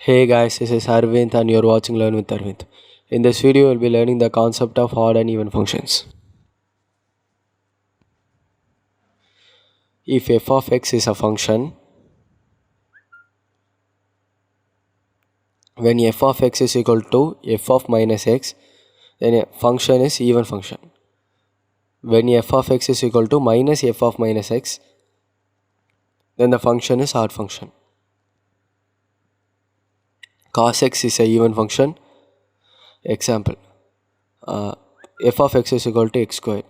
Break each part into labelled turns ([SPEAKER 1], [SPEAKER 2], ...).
[SPEAKER 1] Hey guys, this is Arvind and you're watching Learn with Arvind. In this video, we'll be learning the concept of odd and even functions. If f of x is a function, when f of x is equal to f of minus x, then a function is even function. When f of x is equal to minus f of minus x, then the function is odd function. Cos x is a even function. Example, f of x is equal to x squared.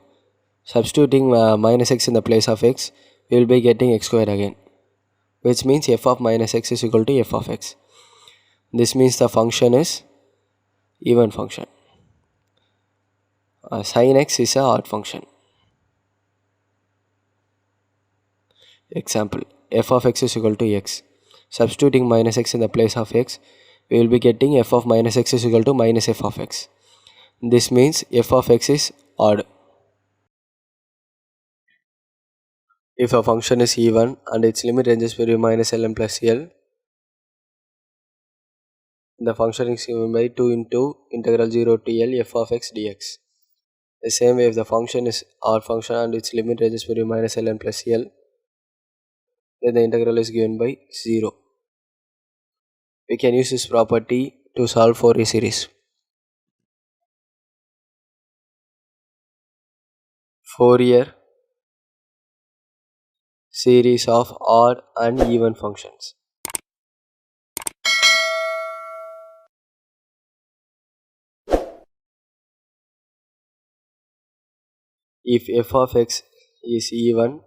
[SPEAKER 1] Substituting minus x in the place of x, we will be getting x squared again, which means f of minus x is equal to f of x. This means the function is even function. Sin x is a odd function. Example, f of x is equal to x. Substituting minus x in the place of x, we will be getting f of minus x is equal to minus f of x. This means f of x is odd. If a function is even and its limit ranges between minus L and plus L, the function is given by 2 into integral 0 to L f of x dx. The same way, if the function is odd function and its limit ranges between minus L and plus L, then the integral is given by 0. We can use this property to solve Fourier series. Fourier series of odd and even functions. If f of x is even,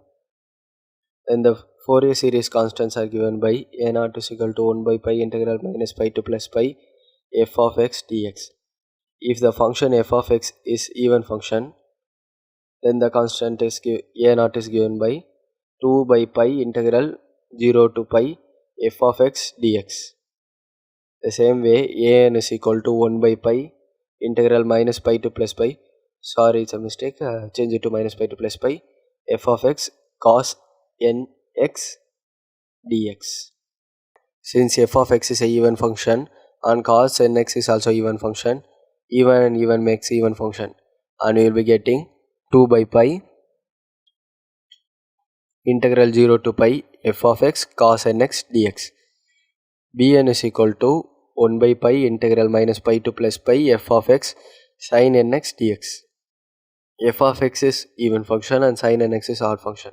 [SPEAKER 1] then the Fourier series constants are given by a0 is equal to 1 by pi integral minus pi to plus pi f of x dx. If the function f of x is even function, then the constant is a0 is given by 2 by pi integral 0 to pi f of x dx. The same way, an is equal to 1 by pi integral minus pi to plus pi, sorry, it's a mistake, change it to minus pi to plus pi, f of x cos nx dx. Since f of x is a even function and cos nx is also even function, even and even makes even function, and we will be getting 2 by pi integral 0 to pi f of x cos nx dx. Bn is equal to 1 by pi integral minus pi to plus pi f of x sin nx dx. F of x is even function and sin nx is odd function,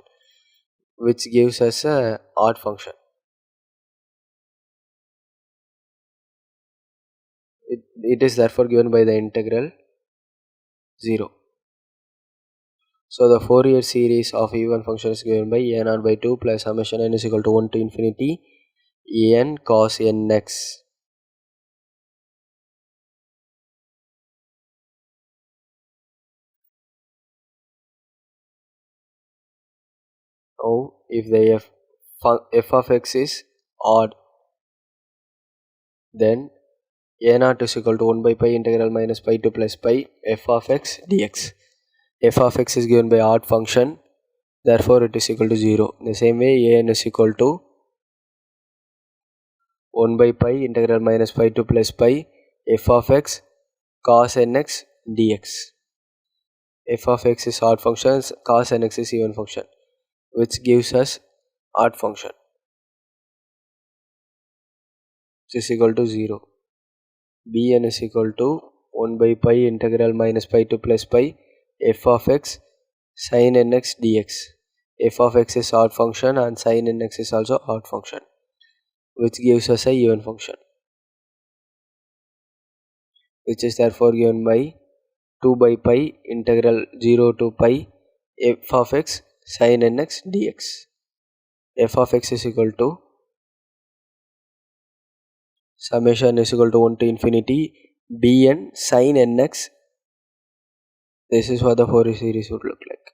[SPEAKER 1] which gives us a odd function. It is therefore given by the integral 0. So the Fourier series of even function is given by a0 by 2 plus summation n is equal to 1 to infinity n cos nx. Now, if the f of x is odd, then a0 is equal to 1 by pi integral minus pi to plus pi f of x dx. F of x is given by odd function, therefore it is equal to 0. In the same way, an is equal to 1 by pi integral minus pi to plus pi f of x cos nx dx. F of x is odd function, cos nx is even function, which gives us odd function, which is equal to 0. Bn is equal to 1 by pi integral minus pi to plus pi f of x sin nx dx. F of x is odd function and sin nx is also odd function, which gives us a even function, which is therefore given by 2 by pi integral 0 to pi f of x sin nx dx. F of x is equal to summation is equal to 1 to infinity bn sin nx. This is what the Fourier series would look like.